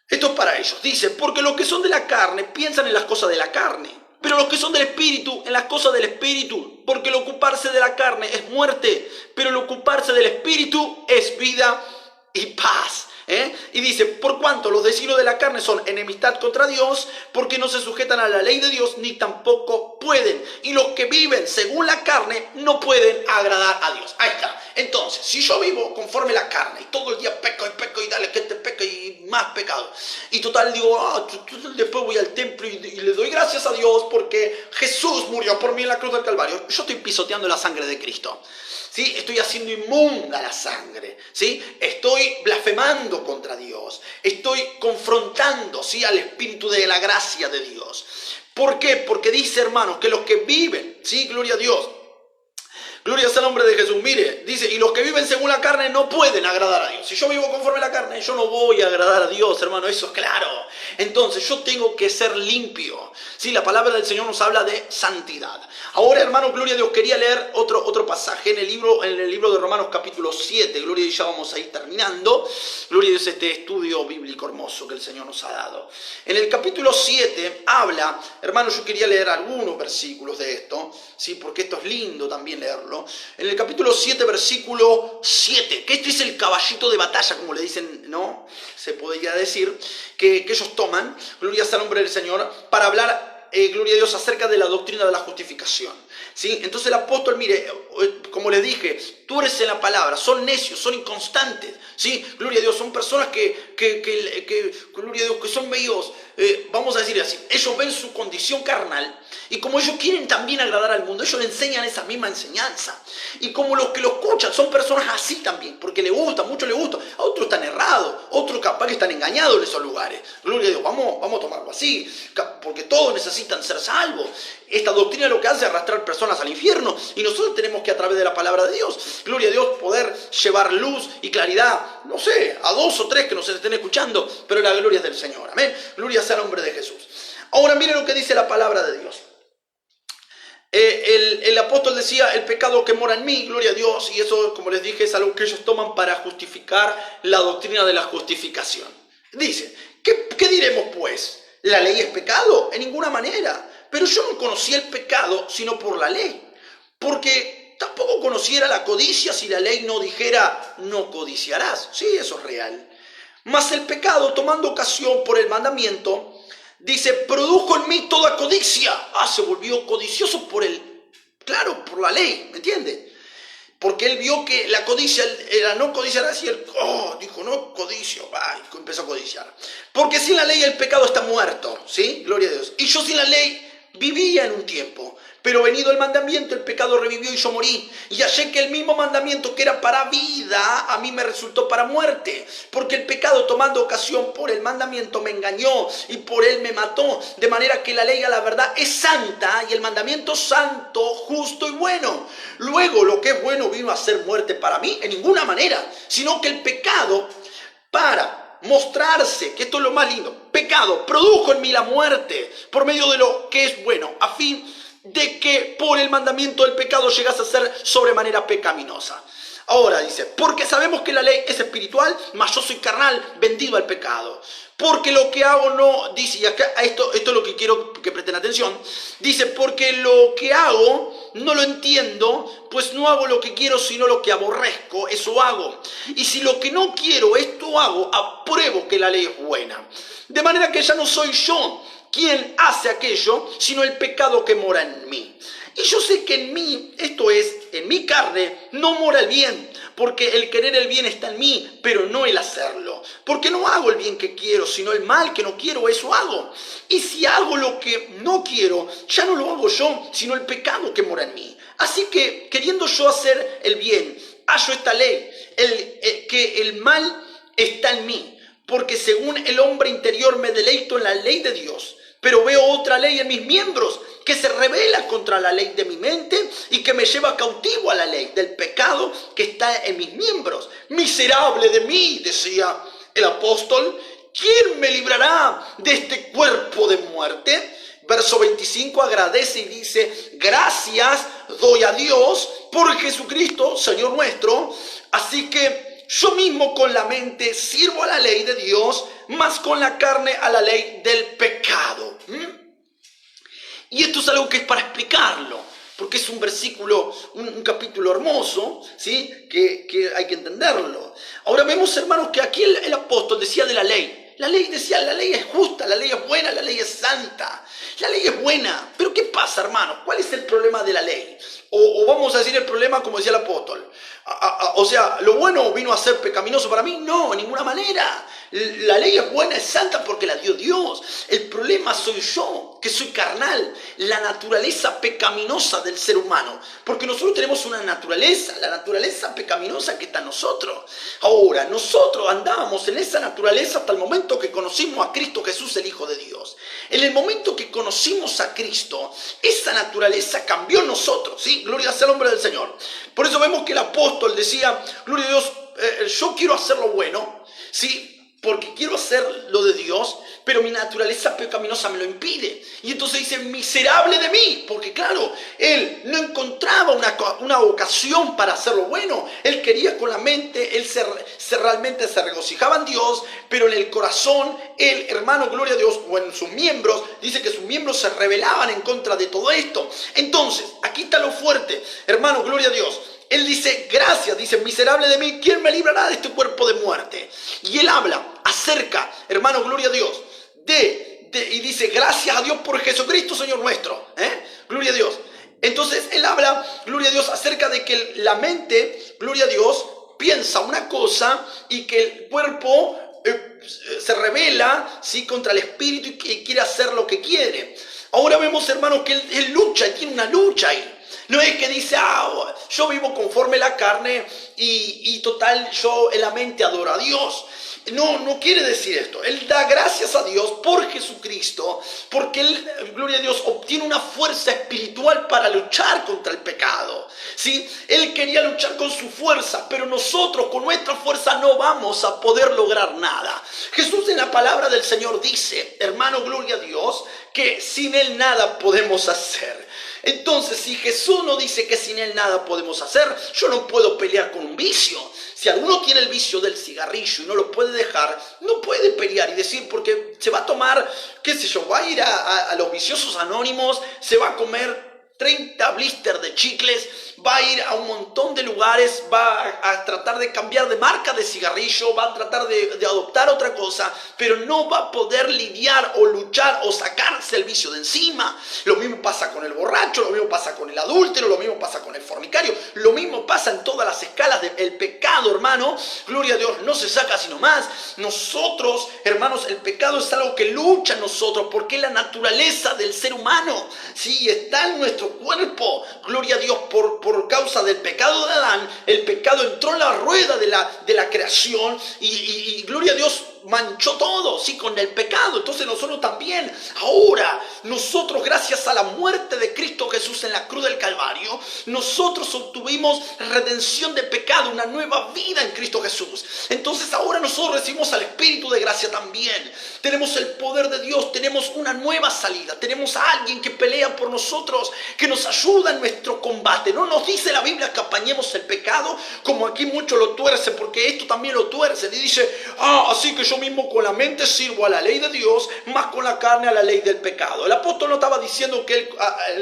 Esto es para ellos. Dice, porque los que son de la carne piensan en las cosas de la carne, pero los que son del Espíritu en las cosas del Espíritu. Porque el ocuparse de la carne es muerte, pero el ocuparse del Espíritu es vida y paz. Y dice, por cuanto los designios de la carne son enemistad contra Dios, porque no se sujetan a la ley de Dios, ni tampoco pueden. Y los que viven según la carne no pueden agradar a Dios. Ahí está. Entonces, si yo vivo conforme la carne, y todo el día peco y dale que te peca y más pecado, y total digo, después voy al templo y le doy gracias a Dios porque Jesús murió por mí en la cruz del Calvario, yo estoy pisoteando la sangre de Cristo. ¿Sí? Estoy haciendo inmunda la sangre, ¿sí? Estoy blasfemando contra Dios, estoy confrontando, ¿sí?, al Espíritu de la gracia de Dios. ¿Por qué? Porque dice, hermanos, que los que viven, ¿sí?, gloria a Dios, gloria sea el nombre de Jesús. Mire, dice, y los que viven según la carne no pueden agradar a Dios. Si yo vivo conforme a la carne, yo no voy a agradar a Dios, hermano, eso es claro. Entonces, yo tengo que ser limpio. Sí, la palabra del Señor nos habla de santidad. Ahora, hermano, gloria a Dios, quería leer otro pasaje en el libro de Romanos capítulo 7. Gloria a Dios, ya vamos a ir terminando. Gloria a Dios, este estudio bíblico hermoso que el Señor nos ha dado. En el capítulo 7 habla, hermano, yo quería leer algunos versículos de esto, sí, porque esto es lindo también leerlo. En el capítulo 7, versículo 7, que este es el caballito de batalla, como le dicen, ¿no? Se podría decir, que ellos toman, gloria sea el nombre del Señor, para hablar, gloria a Dios, acerca de la doctrina de la justificación, ¿sí? Entonces el apóstol, mire, como les dije, túrese en la palabra, son necios, son inconstantes, ¿sí? Gloria a Dios, son personas que gloria a Dios, que son medios, vamos a decir así, ellos ven su condición carnal, y como ellos quieren también agradar al mundo, ellos le enseñan esa misma enseñanza. Y como los que lo escuchan son personas así también, porque les gusta, muchos les gusta, a otros están errados, otros capaz que están engañados en esos lugares. Gloria a Dios, vamos a tomarlo así, porque todos necesitan ser salvos. Esta doctrina lo que hace es arrastrar personas al infierno, y nosotros tenemos que, a través de la palabra de Dios, gloria a Dios, poder llevar luz y claridad, no sé, a 2 o 3 que nos estén escuchando, pero la gloria es del Señor, amén. Gloria sea el nombre de Jesús. Ahora miren lo que dice la palabra de Dios. El apóstol decía, el pecado que mora en mí, gloria a Dios, y eso, como les dije, es algo que ellos toman para justificar la doctrina de la justificación. Dice, ¿qué diremos pues? ¿La ley es pecado? En ninguna manera. Pero yo no conocía el pecado sino por la ley, porque tampoco conociera la codicia si la ley no dijera, no codiciarás. Sí, eso es real. Mas el pecado, tomando ocasión por el mandamiento, dice, produjo en mí toda codicia. Se volvió codicioso por la ley, ¿me entiende? Porque él vio que la codicia era no codiciar así, él dijo, no codicio, y empezó a codiciar. Porque sin la ley el pecado está muerto, ¿sí? Gloria a Dios. Y yo sin la ley vivía en un tiempo, pero venido el mandamiento, el pecado revivió y yo morí. Y hallé que el mismo mandamiento que era para vida, a mí me resultó para muerte. Porque el pecado, tomando ocasión por el mandamiento, me engañó y por él me mató. De manera que la ley a la verdad es santa y el mandamiento santo, justo y bueno. Luego lo que es bueno vino a ser muerte para mí, en ninguna manera. Sino que el pecado, para mostrarse, que esto es lo más lindo, pecado produjo en mí la muerte por medio de lo que es bueno, a fin de que por el mandamiento del pecado llegase a ser sobremanera pecaminosa. Ahora dice, porque sabemos que la ley es espiritual, mas yo soy carnal, vendido al pecado. Porque lo que hago no, dice, y acá esto es lo que quiero que presten atención, dice, porque lo que hago no lo entiendo, pues no hago lo que quiero, sino lo que aborrezco, eso hago. Y si lo que no quiero, esto hago, apruebo que la ley es buena. De manera que ya no soy yo quien hace aquello, sino el pecado que mora en mí. Y yo sé que en mí, esto es, en mi carne, no mora el bien, porque el querer el bien está en mí, pero no el hacerlo. Porque no hago el bien que quiero, sino el mal que no quiero, eso hago. Y si hago lo que no quiero, ya no lo hago yo, sino el pecado que mora en mí. Así que, queriendo yo hacer el bien, hallo esta ley, que el mal está en mí. Porque según el hombre interior me deleito en la ley de Dios, pero veo otra ley en mis miembros que se rebela contra la ley de mi mente y que me lleva cautivo a la ley del pecado que está en mis miembros. Miserable de mí, decía el apóstol, ¿quién me librará de este cuerpo de muerte? Verso 25 agradece y dice, gracias doy a Dios por Jesucristo, Señor nuestro. Así que yo mismo con la mente sirvo a la ley de Dios, mas con la carne a la ley del pecado. Y esto es algo que es para explicarlo, porque es un versículo, un capítulo hermoso, ¿sí? Que hay que entenderlo. Ahora vemos, hermanos, que aquí el apóstol decía de la ley. La ley decía, la ley es justa, la ley es buena, la ley es santa. La ley es buena. Pero ¿qué pasa, hermanos? ¿Cuál es el problema de la ley? O vamos a decir el problema como decía el apóstol. O sea, ¿lo bueno vino a ser pecaminoso para mí? No, en ninguna manera. La ley es buena, es santa porque la dio Dios. El problema soy yo, que soy carnal. La naturaleza pecaminosa del ser humano. Porque nosotros tenemos una naturaleza, la naturaleza pecaminosa que está en nosotros. Ahora, nosotros andábamos en esa naturaleza hasta el momento que conocimos a Cristo Jesús, el Hijo de Dios. En el momento que conocimos a Cristo, esa naturaleza cambió en nosotros, ¿sí? Gloria sea al nombre del Señor. Por eso vemos que el apóstol decía, gloria a Dios, yo quiero hacer lo bueno, ¿sí? Porque quiero hacer lo de Dios, pero mi naturaleza pecaminosa me lo impide. Y entonces dice, miserable de mí, porque claro, él no encontraba una ocasión para hacer lo bueno. Él quería con la mente, él realmente se regocijaba en Dios, pero en el corazón, él, hermano, gloria a Dios, o en sus miembros, dice que sus miembros se rebelaban en contra de todo esto. Entonces, aquí está lo fuerte, hermano, gloria a Dios. Él dice, gracias, dice, miserable de mí, ¿quién me librará de este cuerpo de muerte? Y él habla acerca, hermano, gloria a Dios, y dice, gracias a Dios por Jesucristo, Señor nuestro, gloria a Dios. Entonces él habla, gloria a Dios, acerca de que la mente, gloria a Dios, piensa una cosa y que el cuerpo se revela, ¿sí? Contra el espíritu y que quiere hacer lo que quiere. Ahora vemos, hermanos, que él lucha, y tiene una lucha ahí. No es que dice, yo vivo conforme la carne y total, yo en la mente adoro a Dios. No quiere decir esto. Él da gracias a Dios por Jesucristo, porque él, gloria a Dios, obtiene una fuerza espiritual para luchar contra el pecado. ¿Sí? Él quería luchar con su fuerza, pero nosotros con nuestra fuerza no vamos a poder lograr nada. Jesús en la palabra del Señor dice, hermano, gloria a Dios, que sin Él nada podemos hacer. Entonces, si Jesús no dice que sin Él nada podemos hacer, yo no puedo pelear con un vicio. Si alguno tiene el vicio del cigarrillo y no lo puede dejar, no puede pelear y decir, porque se va a tomar, qué sé yo, va a ir a los viciosos anónimos, se va a comer 30 blisters de chicles, va a ir a un montón de lugares, va a tratar de cambiar de marca de cigarrillo, va a tratar de adoptar otra cosa, pero no va a poder lidiar o luchar o sacarse el vicio de encima. Lo mismo pasa con el borracho, lo mismo pasa con el adúltero, lo mismo pasa con el fornicario, lo mismo pasa en todas las escalas del pecado, hermano. Gloria a Dios, no se saca sino más. Nosotros, hermanos, el pecado es algo que lucha en nosotros porque es la naturaleza del ser humano. Sí, está en nuestro cuerpo. Gloria a Dios, por causa del pecado de Adán, el pecado entró en la rueda de la creación y gloria a Dios, manchó todo, ¿sí? Con el pecado. Entonces nosotros también, ahora, nosotros gracias a la muerte de Cristo Jesús en la cruz del Calvario, nosotros obtuvimos redención de pecado, una nueva vida en Cristo Jesús. Entonces ahora nosotros recibimos al Espíritu de gracia también. Tenemos el poder de Dios, tenemos una nueva salida, tenemos a alguien que pelea por nosotros, que nos ayuda en nuestro combate. No nos dice la Biblia que apañemos el pecado, como aquí muchos lo tuercen, porque esto también lo tuercen y dice, así que yo mismo con la mente sirvo a la ley de Dios, más con la carne a la ley del pecado. El apóstol no estaba diciendo que él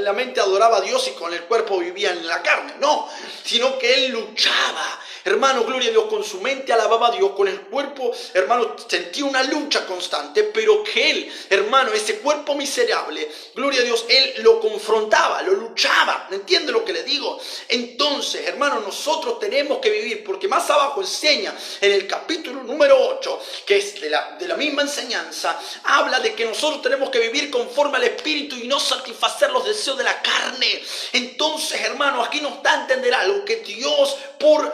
la mente adoraba a Dios y con el cuerpo vivía en la carne, no, sino que él luchaba. Hermano, gloria a Dios, con su mente alababa a Dios, con el cuerpo, hermano, sentía una lucha constante, pero que él, hermano, ese cuerpo miserable, gloria a Dios, él lo confrontaba, lo luchaba. ¿Entiende lo que le digo? Entonces, hermano, nosotros tenemos que vivir, porque más abajo enseña en el capítulo número 8, que es de la misma enseñanza, habla de que nosotros tenemos que vivir conforme al Espíritu y no satisfacer los deseos de la carne. Entonces, hermano, aquí nos da a entender algo, que Dios,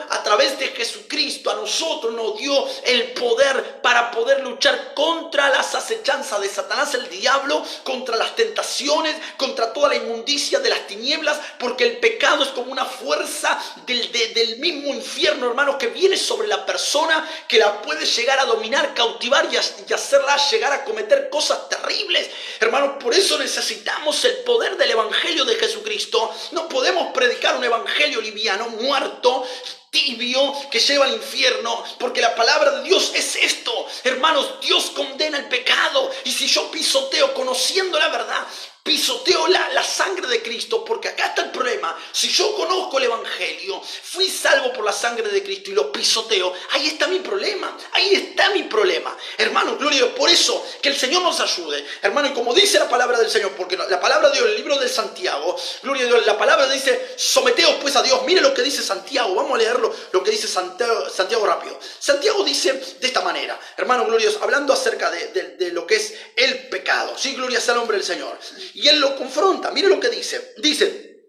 a través de Jesucristo, a nosotros nos dio el poder para poder luchar contra las acechanzas de Satanás, el diablo, contra las tentaciones, contra toda la inmundicia de las tinieblas, porque el pecado es como una fuerza del mismo infierno, hermano, que viene sobre la persona, que la puede llegar a dominar, cautivar y hacerla llegar a cometer cosas terribles. Hermano, por eso necesitamos el poder del Evangelio de Jesucristo. No podemos predicar un evangelio liviano, muerto, tibio, que lleva al infierno, porque la palabra de Dios es esto. Hermanos, Dios condena el pecado, y si yo pisoteo conociendo la verdad, pisoteo la sangre de Cristo, porque acá está el problema. Si yo conozco el Evangelio, fui salvo por la sangre de Cristo y lo pisoteo, ahí está mi problema, ahí está mi problema. Hermano, gloria a Dios, por eso que el Señor nos ayude, hermano, y como dice la palabra del Señor, porque la palabra de Dios, el libro de Santiago, gloria a Dios, la palabra dice, someteos pues a Dios. Mire lo que dice Santiago, vamos a leerlo, lo que dice Santiago rápido. Santiago dice de esta manera, hermano, gloria a Dios, hablando acerca de lo que es el pecado, sí, gloria sea el nombre del Señor. Y él lo confronta, mire lo que dice. Dice,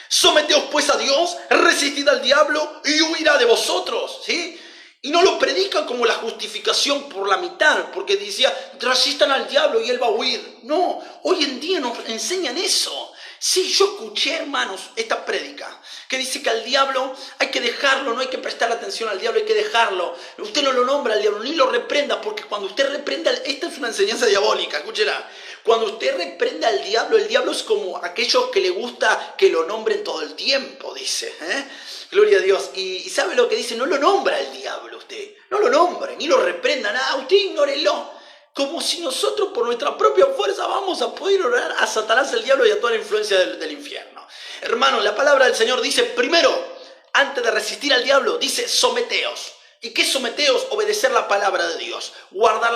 someteos pues a Dios, resistid al diablo y huirá de vosotros, ¿sí? Y no lo predican como la justificación por la mitad, porque decía, resistan al diablo y él va a huir. No, hoy en día nos enseñan eso. Sí, yo escuché, hermanos, esta prédica que dice que al diablo hay que dejarlo, no hay que prestar atención al diablo, hay que dejarlo. Usted no lo nombra al diablo, ni lo reprenda, porque cuando usted reprenda, esta es una enseñanza diabólica, escúchela. Cuando usted reprenda al diablo, el diablo es como aquellos que le gusta que lo nombren todo el tiempo, dice. Gloria a Dios. Y ¿sabe lo que dice? No lo nombra el diablo usted, no lo nombre, ni lo reprenda, nada, usted ignórelo. Como si nosotros por nuestra propia fuerza vamos a poder orar a Satanás, el diablo y a toda la influencia del infierno. Hermano, la palabra del Señor dice, primero, antes de resistir al diablo, dice someteos. ¿Y qué someteos? Obedecer la palabra de Dios, guardar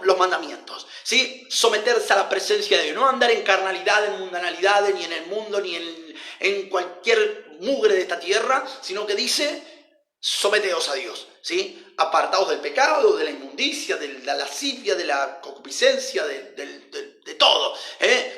los mandamientos, ¿sí? Someterse a la presencia de Dios, no andar en carnalidad, en mundanalidades, ni en el mundo, ni en cualquier mugre de esta tierra, sino que dice, someteos a Dios, ¿sí? Apartados del pecado, de la inmundicia, de la lascivia, de la concupiscencia, de todo.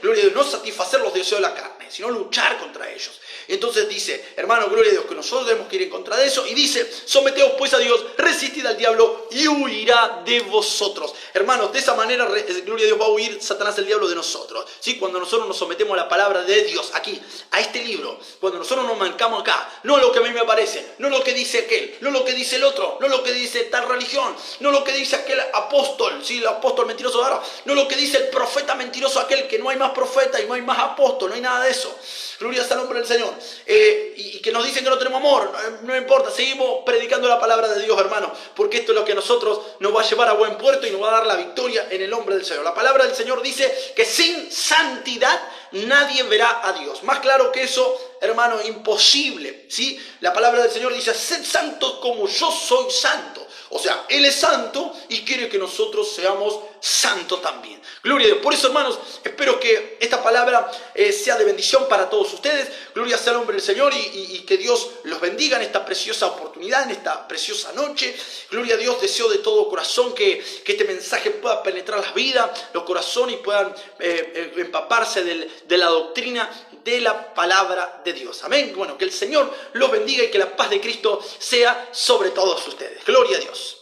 Gloria a Dios, no satisfacer los deseos de la carne, sino luchar contra ellos. Entonces dice, hermano, gloria a Dios, que nosotros tenemos que ir en contra de eso. Y dice, someteos pues a Dios, resistid al diablo y huirá de vosotros. Hermanos, de esa manera, gloria a Dios, va a huir Satanás, el diablo, de nosotros. ¿Sí? Cuando nosotros nos sometemos a la palabra de Dios, aquí, a este libro, cuando nosotros nos marcamos acá, no lo que a mí me parece, no lo que dice aquel, no lo que dice el otro, no lo que dice tal religión, no lo que dice aquel apóstol, ¿sí? El apóstol mentiroso de ahora, no lo que dice el profeta mentiroso aquel, que no hay más profeta y no hay más apóstol, no hay nada de eso. Gloria sea el nombre del Señor. Y que nos dicen que no tenemos amor, no importa, seguimos predicando la palabra de Dios, hermano, porque esto es lo que a nosotros nos va a llevar a buen puerto y nos va a dar la victoria en el nombre del Señor. La palabra del Señor dice que sin santidad nadie verá a Dios. Más claro que eso, hermano, imposible, ¿sí? La palabra del Señor dice, sed santos como yo soy santo. O sea, Él es santo y quiere que nosotros seamos santos también. Gloria a Dios. Por eso, hermanos, espero que esta palabra sea de bendición para todos ustedes. Gloria sea el nombre del Señor y que Dios los bendiga en esta preciosa oportunidad, en esta preciosa noche. Gloria a Dios. Deseo de todo corazón que este mensaje pueda penetrar las vidas, los corazones, y puedan empaparse de la doctrina de la palabra de Dios. Amén. Bueno, que el Señor los bendiga y que la paz de Cristo sea sobre todos ustedes. Gloria a Dios.